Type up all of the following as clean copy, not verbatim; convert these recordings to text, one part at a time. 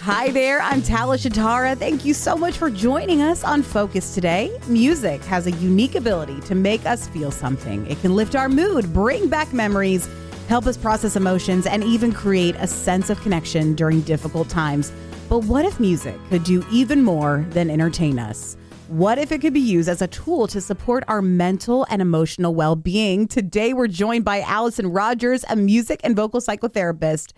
Hi there, I'm Talisha Tara. Thank you so much for joining us on Focus today. Music has a unique ability to make us feel something. It can lift our mood, bring back memories, help us process emotions, and even create a sense of connection during difficult times. But what if music could do even more than entertain us? What if it could be used as a tool to support our mental and emotional well-being? Today, we're joined by Allyson Rodgers, a music and vocal psychotherapist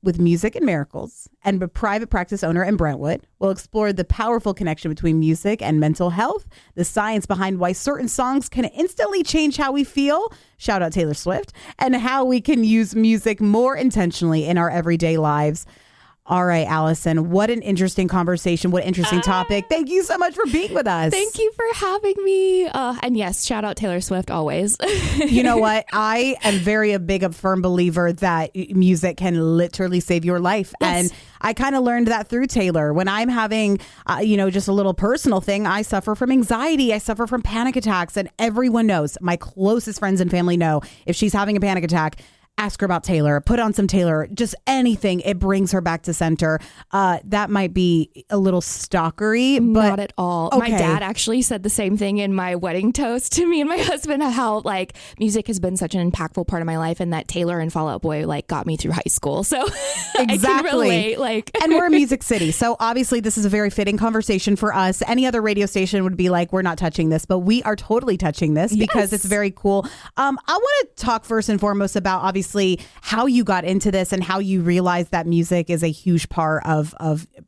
with Music and Miracles and a private practice owner in Brentwood. We'll explore the powerful connection between music and mental health, the science behind why certain songs can instantly change how we feel, shout out Taylor Swift, and how we can use music more intentionally in our everyday lives. All right, Allyson, what an interesting conversation. What an interesting topic. Thank you so much for being with us. Thank you for having me. And yes, shout out Taylor Swift always. You know what? I am a firm believer that music can literally save your life. Yes. And I kind of learned that through Taylor. When I'm having, just a little personal thing, I suffer from anxiety. I suffer from panic attacks. And everyone knows, my closest friends and family know, if she's having a panic attack, ask her about Taylor, put on some Taylor, just anything. It brings her back to center. That might be a little stalkery, but not at all. Okay. My dad actually said the same thing in my wedding toast to me and my husband, how like music has been such an impactful part of my life, and that Taylor and Fall Out Boy like got me through high school. So exactly. I can relate. And we're a music city. So obviously this is a very fitting conversation for us. Any other radio station would be like, we're not touching this, but we are totally touching this because it's very cool. I want to talk first and foremost about obviously how you got into this and how you realized that music is a huge part of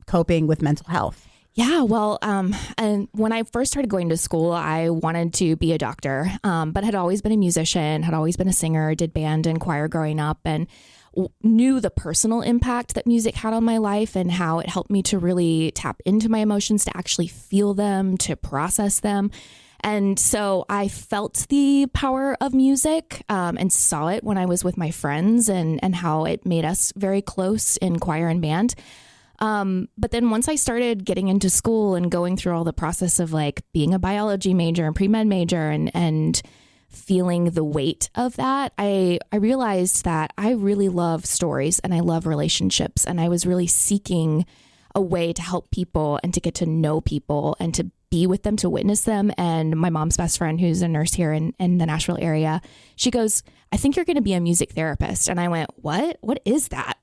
coping with mental health. Yeah, well, and when I first started going to school, I wanted to be a doctor, but had always been a musician, had always been a singer, did band and choir growing up, and knew the personal impact that music had on my life and how it helped me to really tap into my emotions, to actually feel them, to process them. And so I felt the power of music and saw it when I was with my friends and how it made us very close in choir and band. But then once I started getting into school and going through all the process of like being a biology major and pre-med major and feeling the weight of that, I realized that I really love stories and I love relationships. And I was really seeking a way to help people and to get to know people and to be with them, to witness them. And my mom's best friend, who's a nurse here in the Nashville area, she goes, I think you're going to be a music therapist. And I went, what? What is that?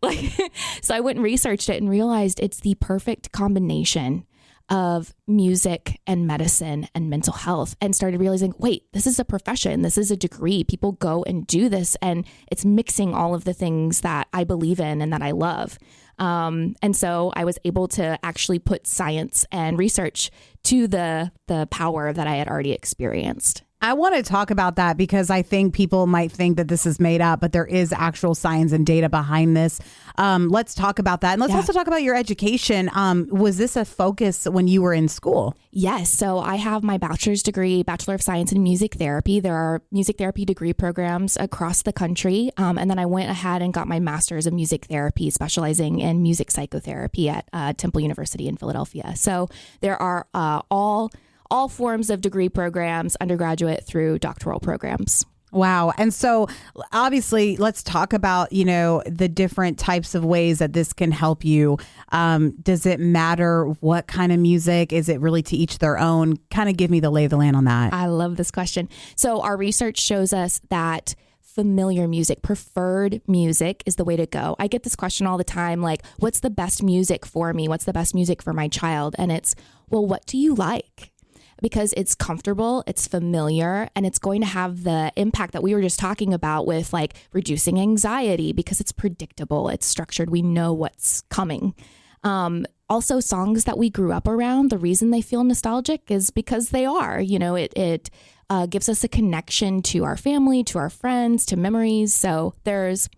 So I went and researched it and realized it's the perfect combination of music and medicine and mental health, and started realizing, wait, this is a profession. This is a degree. People go and do this, and it's mixing all of the things that I believe in and that I love. And so I was able to actually put science and research to the power that I had already experienced. I want to talk about that because I think people might think that this is made up, but there is actual science and data behind this. Let's talk about that. And let's also talk about your education. Was this a focus when you were in school? Yes. So I have my bachelor's degree, Bachelor of Science in Music Therapy. There are music therapy degree programs across the country. And then I went ahead and got my master's of music therapy, specializing in music psychotherapy at Temple University in Philadelphia. So there are all forms of degree programs, undergraduate through doctoral programs. Wow. And so obviously, let's talk about, the different types of ways that this can help you. Does it matter what kind of music? Is it really to each their own? Kind of give me the lay of the land on that. I love this question. So our research shows us that familiar music, preferred music is the way to go. I get this question all the time, like, what's the best music for me? What's the best music for my child? And it's, well, what do you like? Because it's comfortable, it's familiar, and it's going to have the impact that we were just talking about with like reducing anxiety because it's predictable, it's structured, we know what's coming. Also, songs that we grew up around, the reason they feel nostalgic is because they are, it gives us a connection to our family, to our friends, to memories. So there's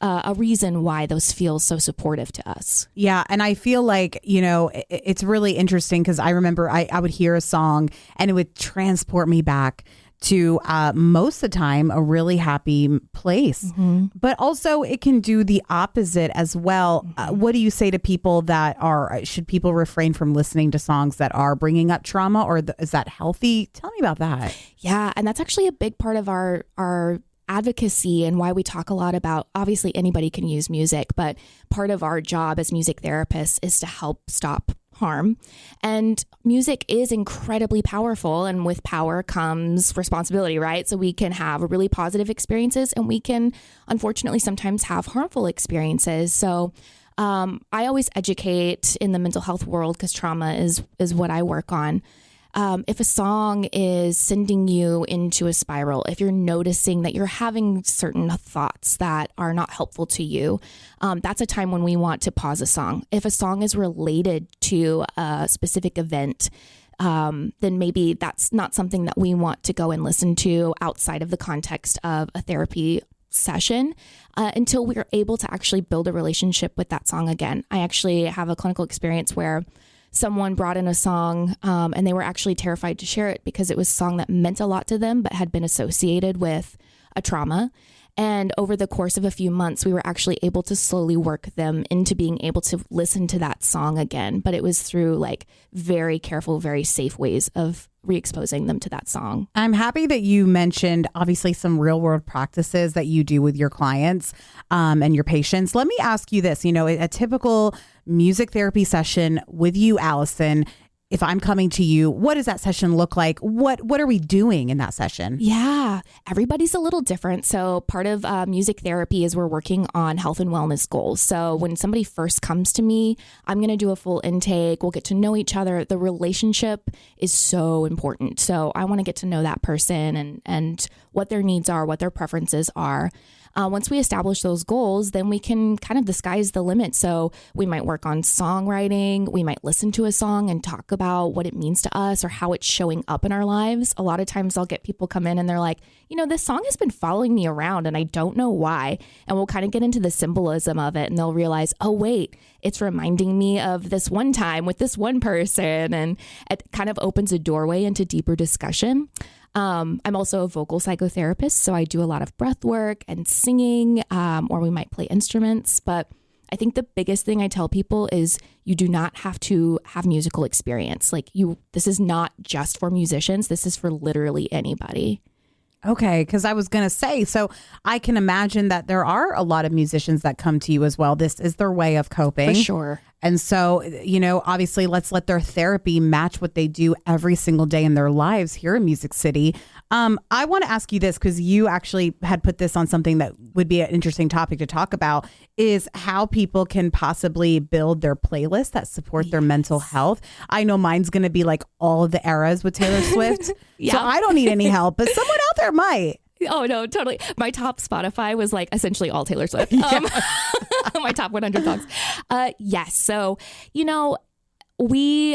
a reason why those feel so supportive to us. Yeah. And I feel like, it's really interesting because I remember I would hear a song and it would transport me back to most of the time a really happy place. Mm-hmm. But also it can do the opposite as well. Mm-hmm. What do you say to people should people refrain from listening to songs that are bringing up trauma, or is that healthy? Tell me about that. Yeah. And that's actually a big part of our advocacy and why we talk a lot about, obviously anybody can use music, but part of our job as music therapists is to help stop harm. And music is incredibly powerful. And with power comes responsibility, right? So we can have really positive experiences and we can, unfortunately, sometimes have harmful experiences. So I always educate in the mental health world because trauma is what I work on. If a song is sending you into a spiral, if you're noticing that you're having certain thoughts that are not helpful to you, that's a time when we want to pause a song. If a song is related to a specific event, then maybe that's not something that we want to go and listen to outside of the context of a therapy session until we're able to actually build a relationship with that song again. I actually have a clinical experience where someone brought in a song and they were actually terrified to share it because it was a song that meant a lot to them, but had been associated with a trauma. And over the course of a few months, we were actually able to slowly work them into being able to listen to that song again. But it was through like very careful, very safe ways of re-exposing them to that song. I'm happy that you mentioned obviously some real world practices that you do with your clients and your patients. Let me ask you this, a typical music therapy session with you, Allyson, if I'm coming to you, what does that session look like? What are we doing in that session? Yeah, everybody's a little different. So part of music therapy is we're working on health and wellness goals. So when somebody first comes to me, I'm going to do a full intake. We'll get to know each other. The relationship is so important. So I want to get to know that person and what their needs are, what their preferences are. Once we establish those goals, then we can kind of, the sky's the limit. So we might work on songwriting. We might listen to a song and talk about what it means to us or how it's showing up in our lives. A lot of times I'll get people come in and they're like, this song has been following me around and I don't know why. And we'll kind of get into the symbolism of it and they'll realize, oh, wait, it's reminding me of this one time with this one person. And it kind of opens a doorway into deeper discussion. I'm also a vocal psychotherapist, so I do a lot of breath work and singing, or we might play instruments. But I think the biggest thing I tell people is you do not have to have musical experience. This is not just for musicians. This is for literally anybody. Okay, because I was going to say, so I can imagine that there are a lot of musicians that come to you as well. This is their way of coping. For sure. And so, obviously let's let their therapy match what they do every single day in their lives here in Music City. I want to ask you this because you actually had put this on something that would be an interesting topic to talk about, is how people can possibly build their playlist that support their mental health. I know mine's going to be like all of the eras with Taylor Swift. Yeah. So I don't need any help, but someone out there might. Oh, no, totally. My top Spotify was like essentially all Taylor Swift. My top 100 songs. Yes. So,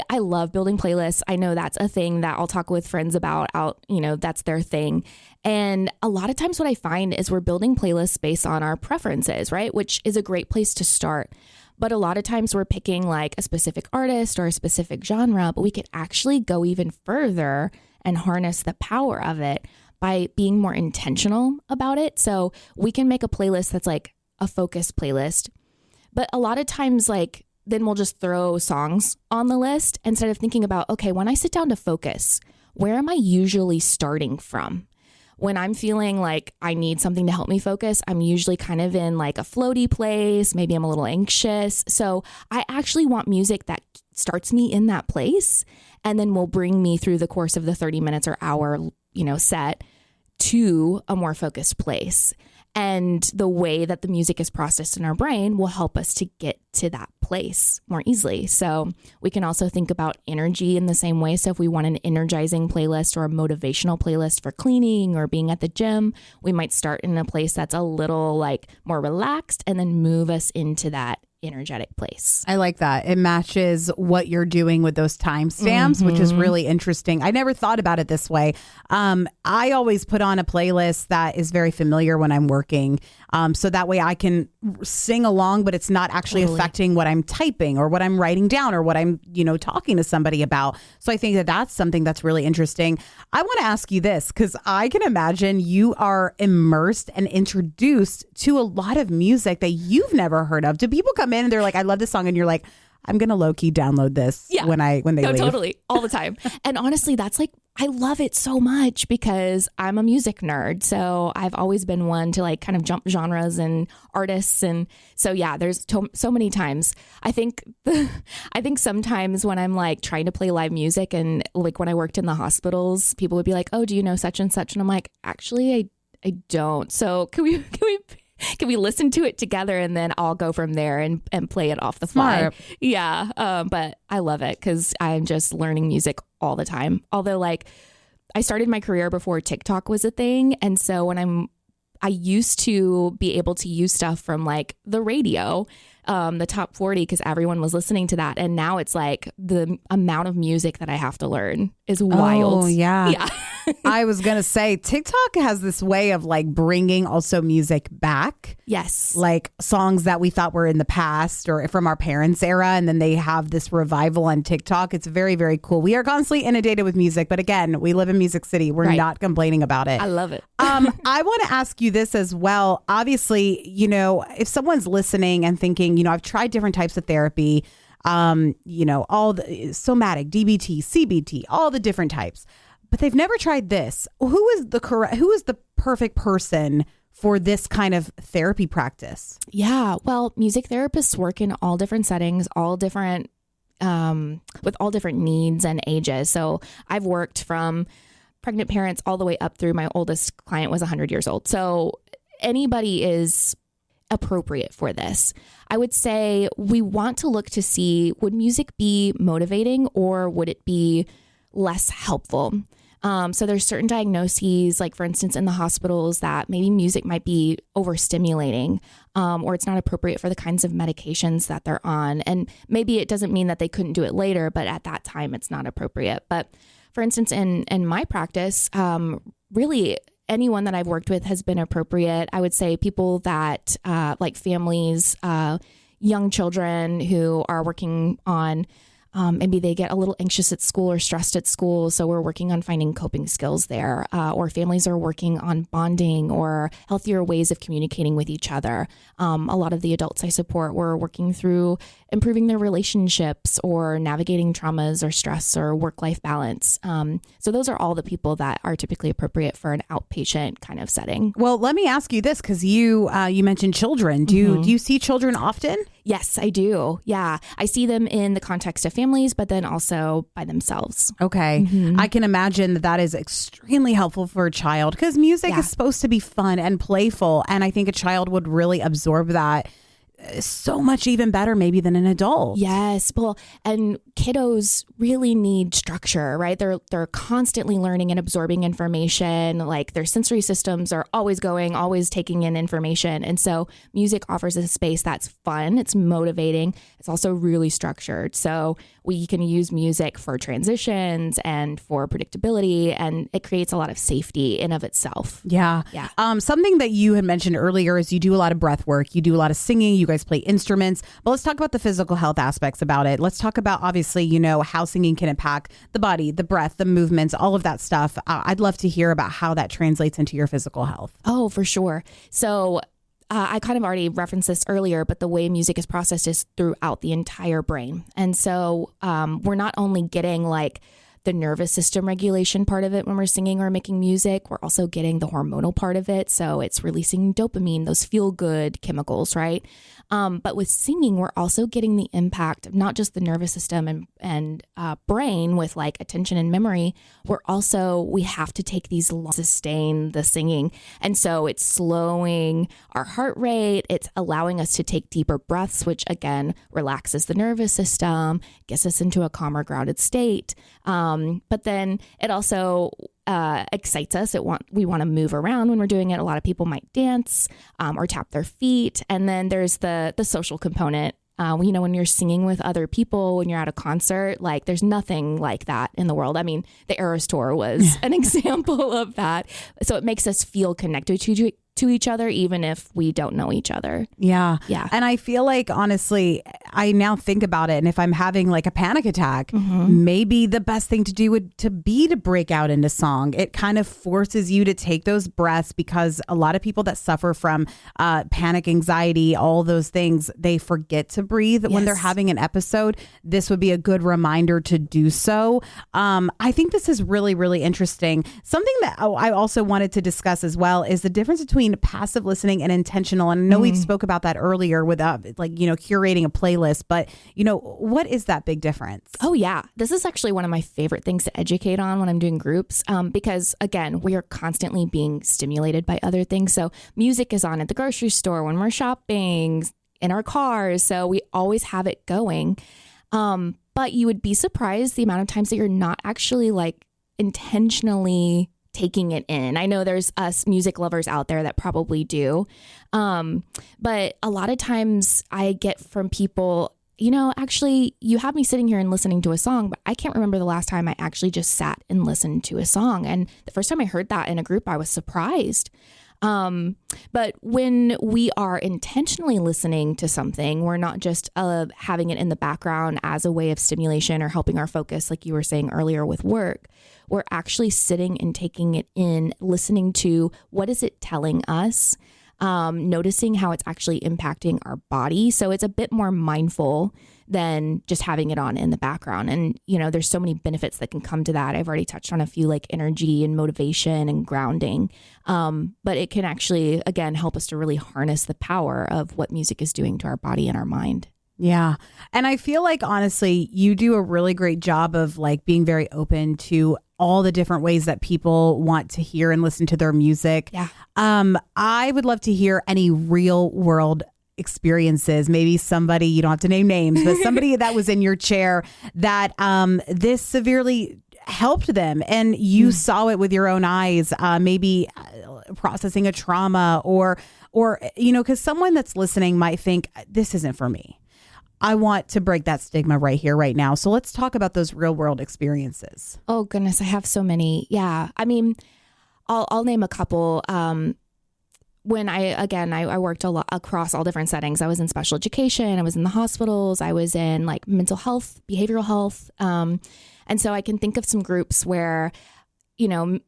I love building playlists. I know that's a thing that I'll talk with friends about that's their thing. And a lot of times what I find is we're building playlists based on our preferences, right? Which is a great place to start. But a lot of times we're picking like a specific artist or a specific genre, but we could actually go even further and harness the power of it by being more intentional about it. So we can make a playlist that's like a focus playlist. But a lot of times, then we'll just throw songs on the list instead of thinking about, okay, when I sit down to focus, where am I usually starting from? When I'm feeling like I need something to help me focus, I'm usually kind of in like a floaty place. Maybe I'm a little anxious. So I actually want music that starts me in that place and then will bring me through the course of the 30 minutes or hour, set to a more focused place. And the way that the music is processed in our brain will help us to get to that place more easily. So we can also think about energy in the same way. So if we want an energizing playlist or a motivational playlist for cleaning or being at the gym, we might start in a place that's a little more relaxed and then move us into that energetic place. I like that. It matches what you're doing with those timestamps, which is really interesting. I never thought about it this way. I always put on a playlist that is very familiar when I'm working. So that way I can sing along, but it's not actually affecting what I'm typing or what I'm writing down or what I'm, talking to somebody about. So I think that that's something that's really interesting. I want to ask you this, because I can imagine you are immersed and introduced to a lot of music that you've never heard of. Do people come in and they're like, I love this song, and you're like, I'm going to low key download this when they leave? Totally. All the time. And honestly, that's I love it so much because I'm a music nerd. So I've always been one to like kind of jump genres and artists. And so, yeah, there's so many times. I think sometimes when I'm like trying to play live music and like when I worked in the hospitals, people would be like, oh, do you know such and such? And I'm like, actually, I don't. So can we listen to it together and then I'll go from there and play it off the fly. Smart. Yeah. But I love it because I'm just learning music all the time. Although like I started my career before TikTok was a thing. And so I used to be able to use stuff from like the radio, the top 40, because everyone was listening to that. And now it's like the amount of music that I have to learn is wild. Oh, yeah. Yeah. I was going to say TikTok has this way of like bringing also music back. Yes. Like songs that we thought were in the past or from our parents' era. And then they have this revival on TikTok. It's very, very cool. We are constantly inundated with music. But again, we live in Music City. We're not complaining about it. I love it. I want to ask you this as well. Obviously, you know, if someone's listening and thinking, you know, I've tried different types of therapy, you know, all the somatic, DBT, CBT, all the different types, but they've never tried this. Who is the perfect person for this kind of therapy practice? Yeah. Well, music therapists work in all different settings, all different, with all different needs and ages. So I've worked from pregnant parents all the way up through my oldest client was 100 years old. So anybody is appropriate for this. I would say we want to look to see, would music be motivating or would it be less helpful? So there's certain diagnoses, like for instance, in the hospitals that maybe music might be overstimulating, or it's not appropriate for the kinds of medications that they're on. And maybe it doesn't mean that they couldn't do it later, but at that time it's not appropriate. But for instance, in my practice, really anyone that I've worked with has been appropriate. I would say people that like families, young children who are working on maybe they get a little anxious at school or stressed at school. So we're working on finding coping skills there, or families are working on bonding or healthier ways of communicating with each other. A lot of the adults I support were working through improving their relationships or navigating traumas or stress or work-life balance. So those are all the people that are typically appropriate for an outpatient kind of setting. Well, let me ask you this, because you mentioned children. Do you see children often? Yes, I do. Yeah. I see them in the context of families, but then also by themselves. Okay. I can imagine that is extremely helpful for a child because music is supposed to be fun and playful. And I think a child would really absorb that so much even better maybe than an adult. Yes. Well, and kiddos really need structure, right? They're constantly learning and absorbing information. Like their sensory systems are always going, always taking in information. And so music offers a space that's fun. It's motivating. It's also really structured. So we can use music for transitions and for predictability, and it creates a lot of safety in of itself. Yeah. Something that you had mentioned earlier is you do a lot of breath work. You do a lot of singing. You guys play instruments. But let's talk about the physical health aspects about it. Let's talk about, obviously, you know, how singing can impact the body, the breath, the movements, all of that stuff. I'd love to hear about how that translates into your physical health. Oh, for sure. So I kind of already referenced this earlier, but the way music is processed is throughout the entire brain. And so we're not only getting like the nervous system regulation part of it when we're singing or making music, we're also getting the hormonal part of it. So it's releasing dopamine, those feel good chemicals, right? But with singing, we're also getting the impact of not just the nervous system and brain with like attention and memory. We have to take these long, sustain the singing. And so it's slowing our heart rate. It's allowing us to take deeper breaths, which again, relaxes the nervous system, gets us into a calmer, grounded state. But then it also excites us. We want to move around when we're doing it. A lot of people might dance or tap their feet. And then there's the social component. You know, when you're singing with other people, when you're at a concert, like there's nothing like that in the world. I mean, the Eras Tour was an example of that. So it makes us feel connected to each other, even if we don't know each other. Yeah. Yeah. And I feel like, honestly, I now think about it. And if I'm having like a panic attack, maybe the best thing to do would to break out into song. It kind of forces you to take those breaths, because a lot of people that suffer from panic, anxiety, all those things, they forget to breathe when they're having an episode. This would be a good reminder to do so. I think this is really, really interesting. Something that I also wanted to discuss as well is the difference between passive listening and intentional. And I know we spoke about that earlier with curating a playlist, but what is that big difference? Oh yeah. This is actually one of my favorite things to educate on when I'm doing groups, because again, we are constantly being stimulated by other things. So music is on at the grocery store, when we're shopping, in our cars. So we always have it going. But you would be surprised the amount of times that you're not actually like intentionally taking it in. I know there's us music lovers out there that probably do. But a lot of times I get from people, actually you have me sitting here and listening to a song, but I can't remember the last time I actually just sat and listened to a song. And the first time I heard that in a group, I was surprised. But when we are intentionally listening to something, we're not just having it in the background as a way of stimulation or helping our focus, like you were saying earlier with work. We're actually sitting and taking it in, listening to what is it telling us, noticing how it's actually impacting our body. So it's a bit more mindful than just having it on in the background. And, there's so many benefits that can come to that. I've already touched on a few, like energy and motivation and grounding. But it can actually, again, help us to really harness the power of what music is doing to our body and our mind. Yeah. And I feel like, honestly, you do a really great job of like being very open to all the different ways that people want to hear and listen to their music. Yeah. I would love to hear any real world experiences, maybe somebody, you don't have to name names, but somebody that was in your chair that this severely helped them and you saw it with your own eyes, maybe processing a trauma or because someone that's listening might think, this isn't for me. I want to break that stigma right here, right now. So let's talk about those real world experiences. Oh goodness, I have so many. Yeah. I mean, I'll name a couple. When I worked a lot across all different settings. I was in special education. I was in the hospitals. I was in like mental health, behavioral health. And so I can think of some groups where,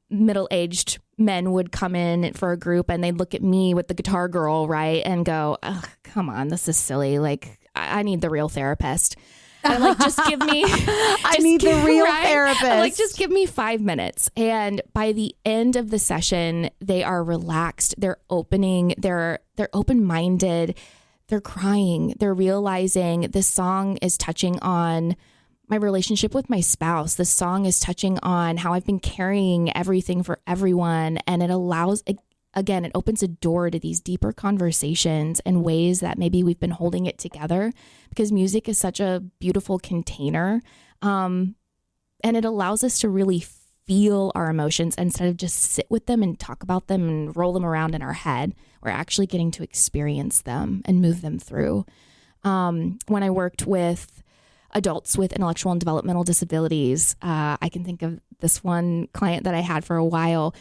middle-aged men would come in for a group and they'd look at me with the guitar girl, right? And go, oh, come on, this is silly. Like, I need the real therapist. And I'm like, just give me... I need the real therapist. I'm like, just give me 5 minutes. And by the end of the session, they are relaxed. They're opening. They're open-minded. They're crying. They're realizing this song is touching on my relationship with my spouse. This song is touching on how I've been carrying everything for everyone. And it allows... Again, it opens a door to these deeper conversations and ways that maybe we've been holding it together, because music is such a beautiful container. And it allows us to really feel our emotions instead of just sit with them and talk about them and roll them around in our head. We're actually getting to experience them and move them through. When I worked with adults with intellectual and developmental disabilities, I can think of this one client that I had for a while.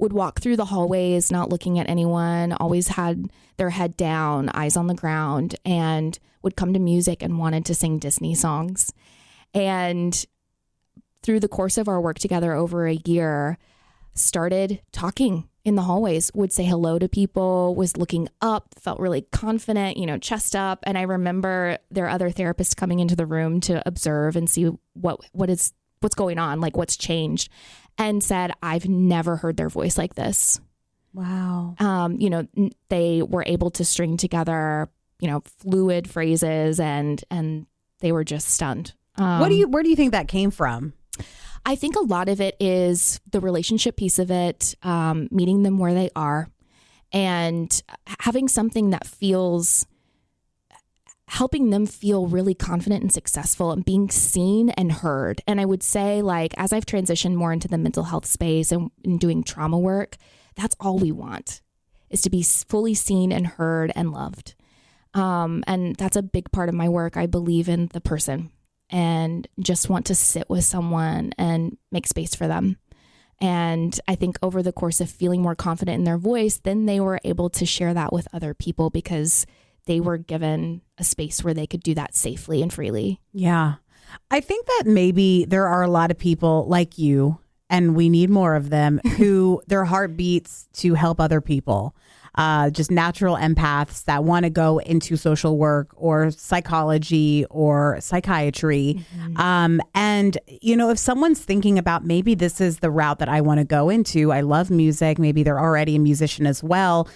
Would walk through the hallways, not looking at anyone, always had their head down, eyes on the ground, and would come to music and wanted to sing Disney songs. And through the course of our work together over a year, started talking in the hallways, would say hello to people, was looking up, felt really confident, chest up. And I remember there are other therapists coming into the room to observe and see what's going on, like what's changed. And said, I've never heard their voice like this. Wow. They were able to string together, fluid phrases and they were just stunned. Where do you think that came from? I think a lot of it is the relationship piece of it, meeting them where they are and having something that helping them feel really confident and successful and being seen and heard. And I would say, like, as I've transitioned more into the mental health space and doing trauma work, that's all we want, is to be fully seen and heard and loved. And that's a big part of my work. I believe in the person and just want to sit with someone and make space for them. And I think over the course of feeling more confident in their voice, then they were able to share that with other people because they were given a space where they could do that safely and freely. Yeah. I think that maybe there are a lot of people like you, and we need more of them, who their heart beats to help other people. Just natural empaths that want to go into social work or psychology or psychiatry. And, if someone's thinking about maybe this is the route that I want to go into, I love music, maybe they're already a musician as well,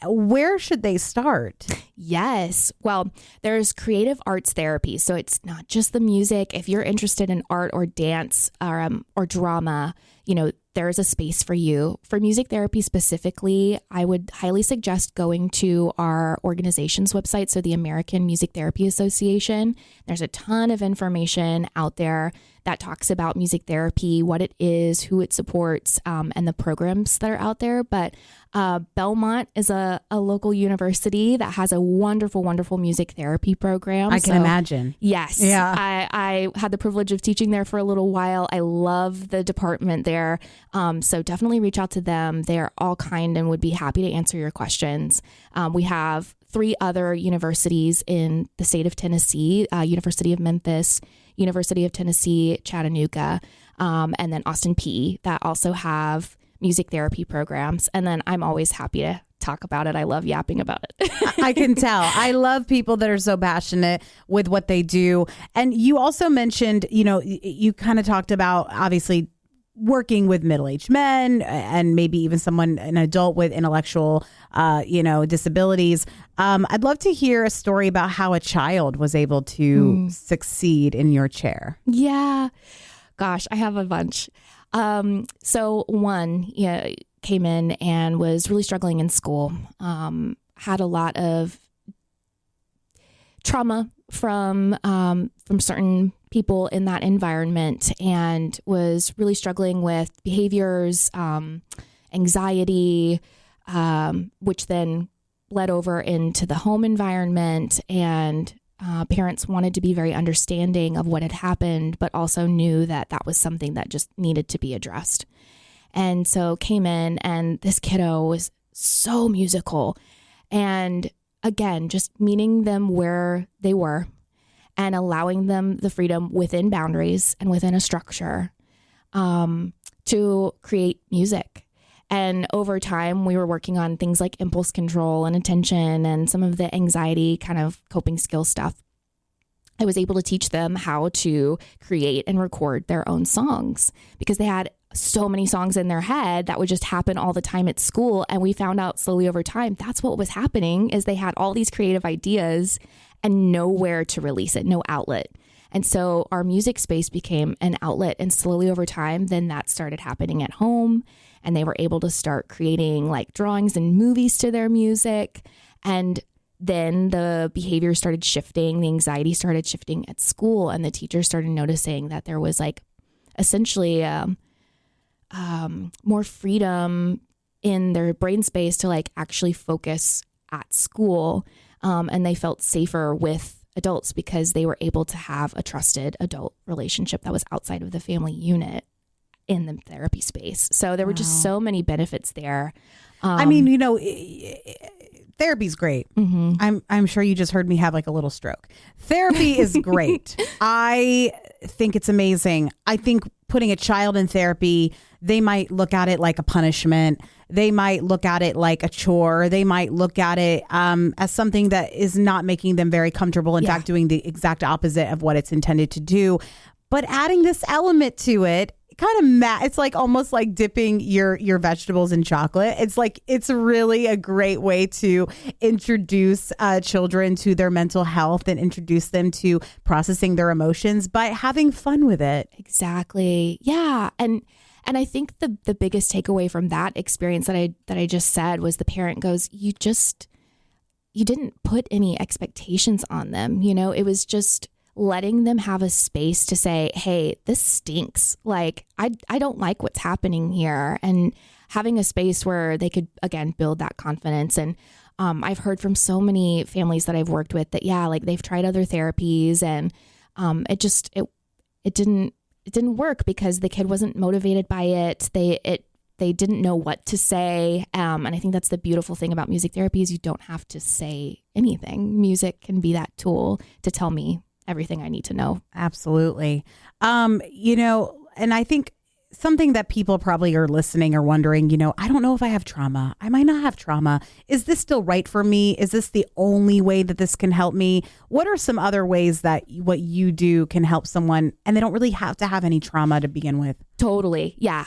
where should they start? Yes. Well, there's creative arts therapy. So it's not just the music. If you're interested in art or dance or drama, there's a space for you. For music therapy specifically, I would highly suggest going to our organization's website, so the American Music Therapy Association. There's a ton of information out there that talks about music therapy, what it is, who it supports, and the programs that are out there. But Belmont is a local university that has a wonderful, wonderful music therapy program. I can imagine. Yes. Yeah. I had the privilege of teaching there for a little while. I love the department there. So definitely reach out to them. They're all kind and would be happy to answer your questions. We have 3 other universities in the state of Tennessee, University of Memphis, University of Tennessee, Chattanooga, and then Austin P, that also have music therapy programs. And then I'm always happy to talk about it. I love yapping about it. I can tell. I love people that are so passionate with what they do. And you also mentioned, you kind of talked about obviously working with middle-aged men and maybe even an adult with intellectual, disabilities. I'd love to hear a story about how a child was able to succeed in your chair. Yeah. Gosh, I have a bunch. So one came in and was really struggling in school, had a lot of trauma from certain people in that environment, and was really struggling with behaviors, anxiety, which then bled over into the home environment. And parents wanted to be very understanding of what had happened, but also knew that that was something that just needed to be addressed. And so came in, and this kiddo was so musical. And again, just meeting them where they were and allowing them the freedom within boundaries and within a structure to create music. And over time, we were working on things like impulse control and attention and some of the anxiety kind of coping skill stuff. I was able to teach them how to create and record their own songs because they had so many songs in their head that would just happen all the time at school. And we found out slowly over time, that's what was happening, is they had all these creative ideas and nowhere to release it, no outlet. And so our music space became an outlet, and slowly over time, then that started happening at home, and they were able to start creating like drawings and movies to their music. And then the behavior started shifting, the anxiety started shifting at school, and the teachers started noticing that there was like essentially more freedom in their brain space to like actually focus at school. And they felt safer with adults because they were able to have a trusted adult relationship that was outside of the family unit in the therapy space. So there were just so many benefits there. I mean, therapy's great. Mm-hmm. I'm sure you just heard me have like a little stroke. Therapy is great. I think it's amazing. I think putting a child in therapy, they might look at it like a punishment. They might look at it like a chore. They might look at it as something that is not making them very comfortable. In fact, doing the exact opposite of what it's intended to do. But adding this element to it, kind of it's like almost like dipping your vegetables in chocolate. It's really a great way to introduce children to their mental health and introduce them to processing their emotions by having fun with it. Exactly. Yeah. And I think the biggest takeaway from that experience that I just said was the parent goes, you didn't put any expectations on them. It was just letting them have a space to say, hey, this stinks. Like, I don't like what's happening here. And having a space where they could, again, build that confidence. And I've heard from so many families that I've worked with that, like they've tried other therapies and it it didn't work because the kid wasn't motivated by it. They didn't know what to say. And I think that's the beautiful thing about music therapy is you don't have to say anything. Music can be that tool to tell me everything I need to know. Absolutely. And I think something that people probably are listening or wondering, I don't know if I have trauma. I might not have trauma. Is this still right for me? Is this the only way that this can help me? What are some other ways that what you do can help someone and they don't really have to have any trauma to begin with? Totally. Yeah.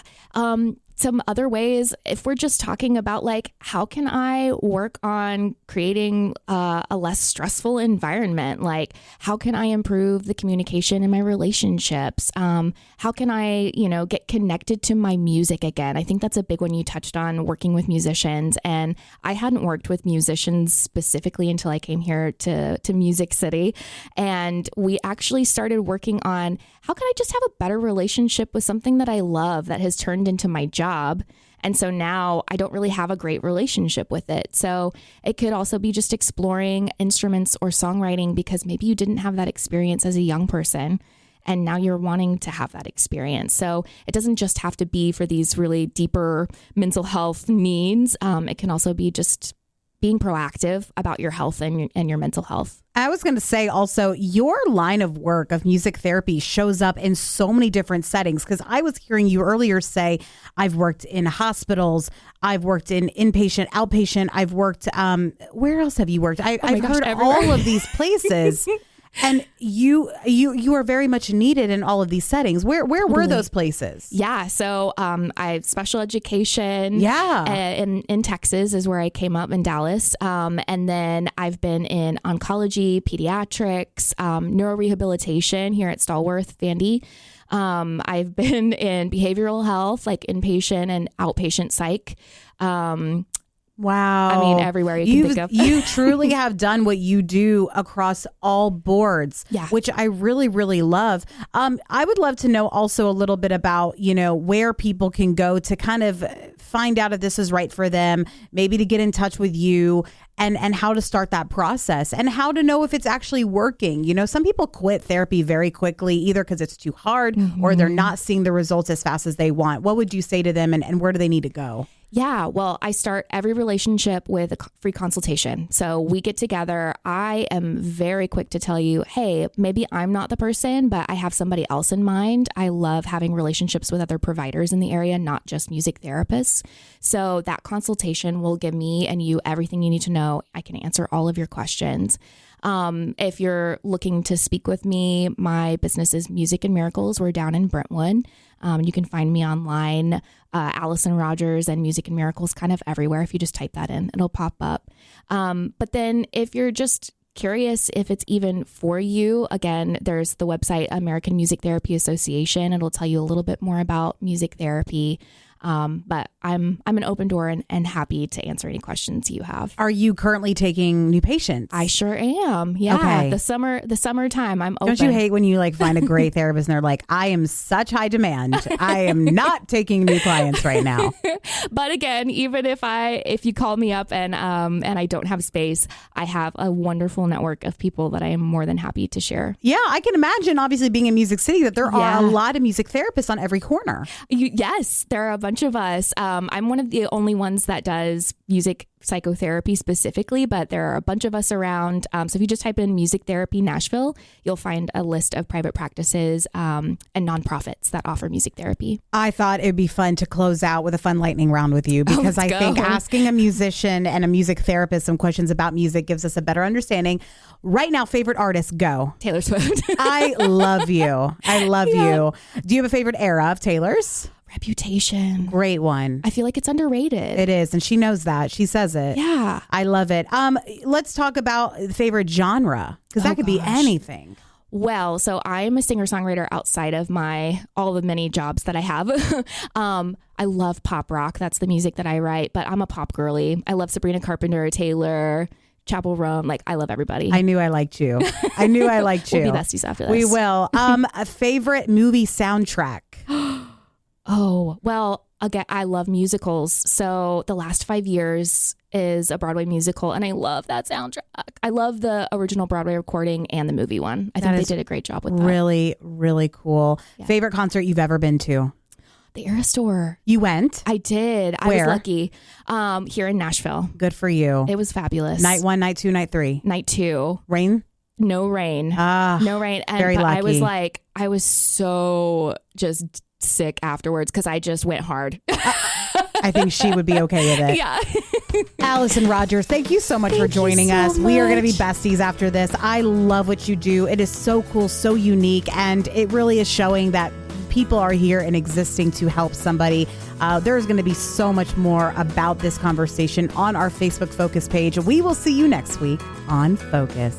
Some other ways, if we're just talking about like, how can I work on creating a less stressful environment? Like, how can I improve the communication in my relationships? How can I, get connected to my music again? I think that's a big one you touched on, working with musicians. And I hadn't worked with musicians specifically until I came here to Music City. And we actually started working on how can I just have a better relationship with something that I love that has turned into my job. And so now I don't really have a great relationship with it. So it could also be just exploring instruments or songwriting because maybe you didn't have that experience as a young person and now you're wanting to have that experience. So it doesn't just have to be for these really deeper mental health needs. It can also be just being proactive about your health and your mental health. I was going to say also, your line of work of music therapy shows up in so many different settings, because I was hearing you earlier say, I've worked in hospitals, I've worked in inpatient, outpatient, I've worked, where else have you worked? I've heard everywhere. All of these places. And you are very much needed in all of these settings. Where were those places? Yeah. So I have special education. Yeah. In Texas is where I came up, in Dallas. And then I've been in oncology, pediatrics, neurorehabilitation here at Stallworth, Vandy. I've been in behavioral health, like inpatient and outpatient psych. Wow. I mean, everywhere you can think of. You truly have done what you do across all boards, yeah, which I really, really love. I would love to know also a little bit about, where people can go to kind of find out if this is right for them, maybe to get in touch with you and how to start that process and how to know if it's actually working. Some people quit therapy very quickly, either because it's too hard or they're not seeing the results as fast as they want. What would you say to them and where do they need to go? Yeah, well, I start every relationship with a free consultation. So we get together. I am very quick to tell you, hey, maybe I'm not the person, but I have somebody else in mind. I love having relationships with other providers in the area, not just music therapists. So that consultation will give me and you everything you need to know. I can answer all of your questions. If you're looking to speak with me, my business is Music and Miracles. We're down in Brentwood. You can find me online, Allyson Rodgers and Music and Miracles, kind of everywhere. If you just type that in, it'll pop up. But then if you're just curious if it's even for you, again, there's the website, American Music Therapy Association. It'll tell you a little bit more about music therapy. But I'm an open door and happy to answer any questions you have. Are you currently taking new patients? I sure am. Yeah. Okay. The summertime, I'm open. Don't you hate when you find a great therapist and they're like, I am such high demand. I am not taking new clients right now. But again, even if you call me up and I don't have space, I have a wonderful network of people that I am more than happy to share. Yeah, I can imagine, obviously being in Music City, that there are a lot of music therapists on every corner. Yes, there are a bunch of us. I'm one of the only ones that does music psychotherapy specifically, but there are a bunch of us around. So if you just type in Music Therapy Nashville, you'll find a list of private practices and nonprofits that offer music therapy. I thought it'd be fun to close out with a fun lightning round with you, because I think asking a musician and a music therapist some questions about music gives us a better understanding. Right now, favorite artist, go. Taylor Swift. I love you. I love you. Do you have a favorite era of Taylor's? Reputation. Great one. I feel like it's underrated. It is. And she knows that. She says it. Yeah. I love it. Let's talk about favorite genre, because that could be anything. Well, so I am a singer-songwriter outside of all the many jobs that I have. I love pop rock. That's the music that I write, but I'm a pop girly. I love Sabrina Carpenter, Taylor, Chapel Roan. I love everybody. I knew I liked you. I knew I liked you. We'll be besties after this. We will. A favorite movie soundtrack. Oh, well, again, I love musicals. So the last 5 years is a Broadway musical, and I love that soundtrack. I love the original Broadway recording and the movie one. I think they did a great job with that. Really, really cool. Yeah. Favorite concert you've ever been to? The Era Store. You went? I did. Where? I was lucky. Here in Nashville. Good for you. It was fabulous. Night 1, night 2, night 3. Night 2. Rain? No rain. No rain. And very lucky. I was so just sick afterwards because I just went hard. I think she would be okay with it. Yeah. Allyson Rodgers, thank you so much for joining us. We are going to be besties after this. I love what you do. It is so cool, so unique, and it really is showing that people are here and existing to help somebody. There's going to be so much more about this conversation on our Facebook Focus page. We will see you next week on Focus.